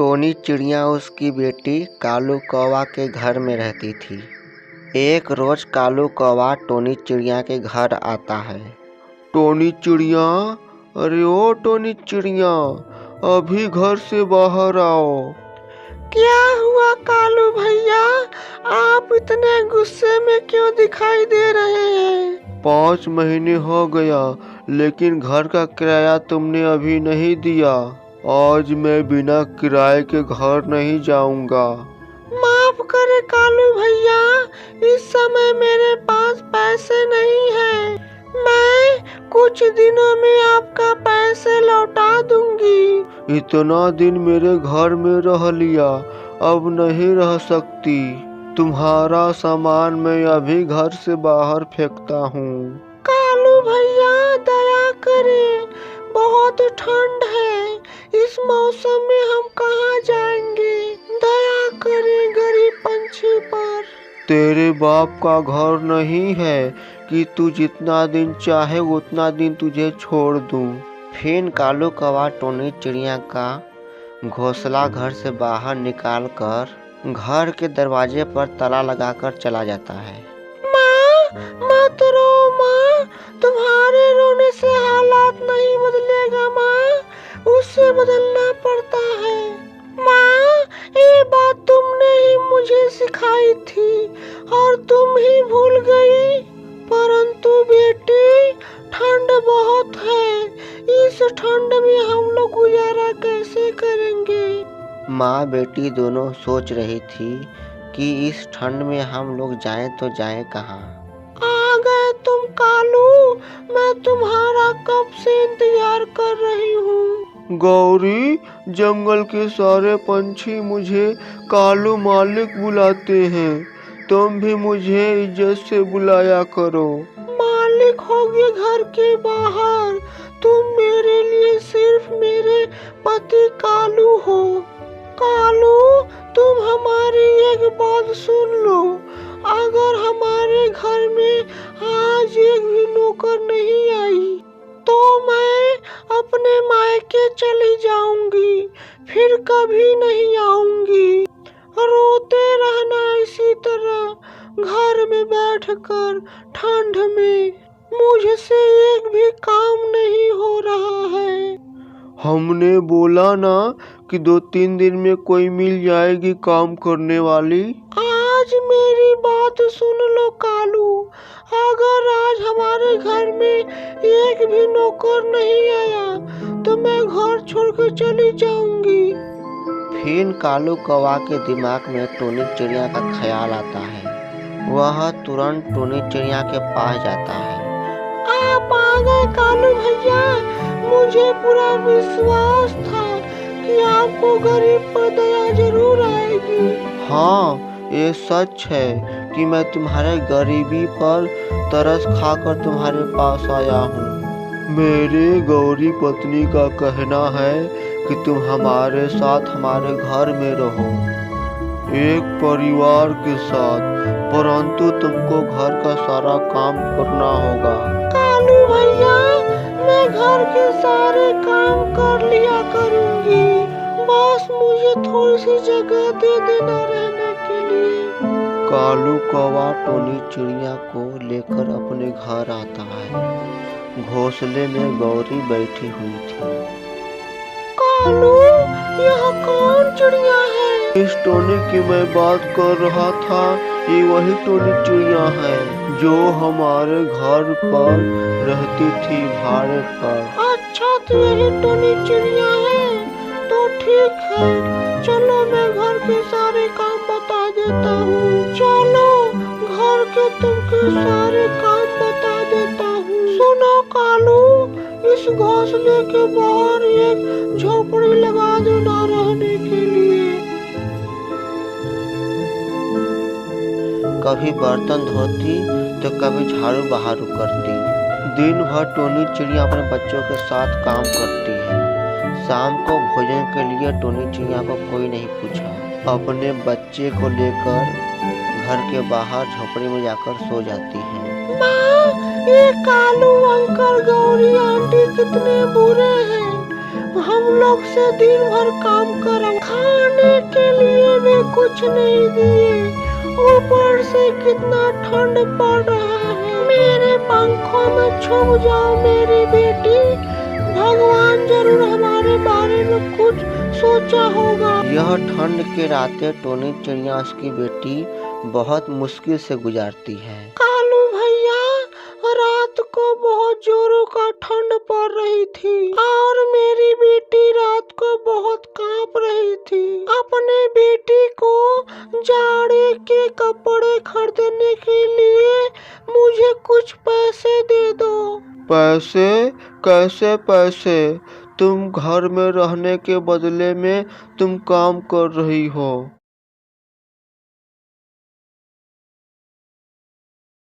Tony चिड़िया उसकी बेटी कालू कौवा के घर में रहती थी। एक रोज कालू कौवा टोनी चिड़िया के घर आता है। टोनी चिड़िया, अरे ओ टोनी चिड़िया, अभी घर से बाहर आओ। क्या हुआ कालू भैया, आप इतने गुस्से में क्यों दिखाई दे रहे हैं? 5 महीने हो गया, लेकिन घर का किराया तुमने अभी नहीं दिया। आज मैं बिना किराए के घर नहीं जाऊंगा। माफ करे कालू भैया, इस समय मेरे पास पैसे नहीं हैं। मैं कुछ दिनों में आपका पैसे लौटा दूंगी। इतना दिन मेरे घर में रह लिया, अब नहीं रह सकती। तुम्हारा सामान मैं अभी घर से बाहर फेंकता हूँ। कालू भैया दया करें, बहुत ठंड है, इस मौसम में हम कहाँ जाएंगे? दया करें गरीब पंछी पर। तेरे बाप का घर नहीं है कि तू जितना दिन चाहे उतना दिन तुझे छोड़ दूं। फिर कालू कौवा टोनी चिड़िया का घोंसला घर से बाहर निकालकर घर के दरवाजे पर ताला लगाकर चला जाता है। माँ, मत रो माँ, तुम्हारे रोने से हालात नहीं बदलेगा माँ, उससे बदलना पड़ता है। माँ, ये बात तुमने ही मुझे सिखाई थी और तुम ही भूल गई। परंतु बेटी, ठंड बहुत है, इस ठंड में हम लोग गुजारा कैसे करेंगे? माँ बेटी दोनों सोच रही थी कि इस ठंड में हम लोग जाएं तो जाएं कहाँ। आ गए तुम कालू, मैं तुम्हारा कब से इंतजार कर रही हूँ। गौरी, जंगल के सारे पंछी मुझे कालू मालिक बुलाते हैं, तुम भी मुझे इज्जत से बुलाया करो। मालिक होगे घर के बाहर, तुम मेरे लिए सिर्फ मेरे पति कालू हो। कालू, तुम हमारी एक बात सुन लो, अगर हमारे घर में आज एक भी नौकर नहीं आई तो मैं अपने मायके चली जाऊंगी, फिर कभी नहीं आऊंगी। रोते रहना इसी तरह घर में बैठकर ठंड में, मुझसे एक भी काम नहीं हो रहा है। हमने बोला ना कि 2-3 दिन में कोई मिल जाएगी काम करने वाली। आज मेरी बात सुन लो कालू, अगर आज हमारे घर में एक भी नौकर नहीं आया तो मैं घर छोड़कर चली जाऊंगी। फिर कालू कौवा के दिमाग में टोनी चिड़िया का ख्याल आता है। वह तुरंत टोनी चिड़िया के पास जाता है। आप आ गए कालू भैया, मुझे पूरा विश्वास था कि आपको गरीब पर दया जरूर आएगी। हाँ, ये सच है कि मैं तुम्हारे गरीबी पर तरस खाकर तुम्हारे पास आया हूँ। मेरे गौरी पत्नी का कहना है कि तुम हमारे साथ हमारे घर में रहो, एक परिवार के साथ, परंतु तुमको घर का सारा काम करना होगा। कालू भैया, मैं घर के सारे काम कर लिया करूंगी, बस मुझे थोड़ी सी जगह दे देना रहने के लिए। कालू कौवा टोनी चिड़िया को लेकर अपने घर आता है। घोंसले में गौरी बैठी हुई थी। कालू, यह कौन चिड़िया है? इस टोनी की मैं बात कर रहा था, ये वही टोनी चिड़िया है जो हमारे घर पर रहती थी भाड़े पर। अच्छा, तो यही टोनी चिड़िया है, तो ठीक है, चलो मैं घर के सारे काम बता देता हूँ। चलो घर के तुमके सारे काम बता देता हूँ। सुनो कालू, इस घोंसले के बाहर एक झोपड़ी लगा देना रहने के लिए। कभी बर्तन धोती तो कभी झाड़ू बहारू करती। दिन भर टोनी चिड़िया अपने बच्चों के साथ काम करती है। शाम को भोजन के लिए टोनी चिड़िया को कोई नहीं पूछा। अपने बच्चे को लेकर घर के बाहर झोपड़ी में जाकर सो जाती है। माँ, ये कालू अंकल गौरी आंटी कितने बुरे हैं, हम लोग लोग से दिन भर काम करा, खाने के लिए भी कुछ नहीं दिए, ऊपर से कितना ठंड पड़ रहा है। मेरे पंखों में छुप जाओ मेरी बेटी, भगवान जरूर हमारे बारे में कुछ सोचा होगा। यह ठंड के रातें टोनी चिड़िया उसकी बेटी बहुत मुश्किल से गुजारती है। कालू भैया, रात को बहुत जोरों का ठंड पड़ रही थी और मेरी बेटी रात को बहुत कांप रही थी। अपने बेटी को जाड़े के कपड़े खरीदने के लिए मुझे कुछ पैसे दे दो। पैसे? कैसे पैसे? तुम घर में रहने के बदले में तुम काम कर रही हो।